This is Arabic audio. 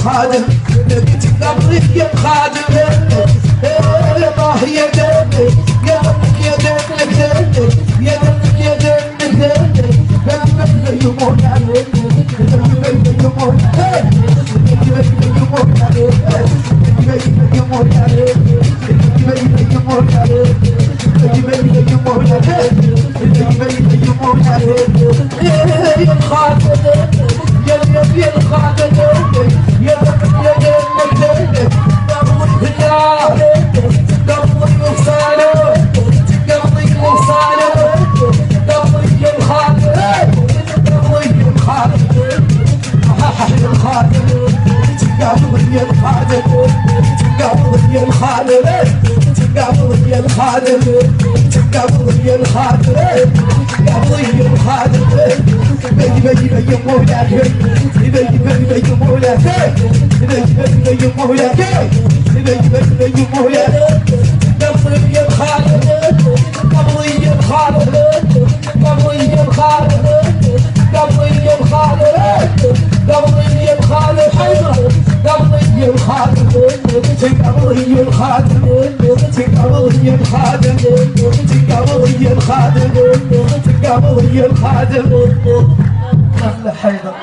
خادم نبيت قبلك يا خادم الله يا دمك يا دمك يا دمك يا دمك يا دمك دمك يمون عليك دمك يمون عليك دمك يمون عليك دمك يمون عليك دمك يمون عليك دمك يمون عليك دمك يمون عليك يا خادم يا خادم يا الخادم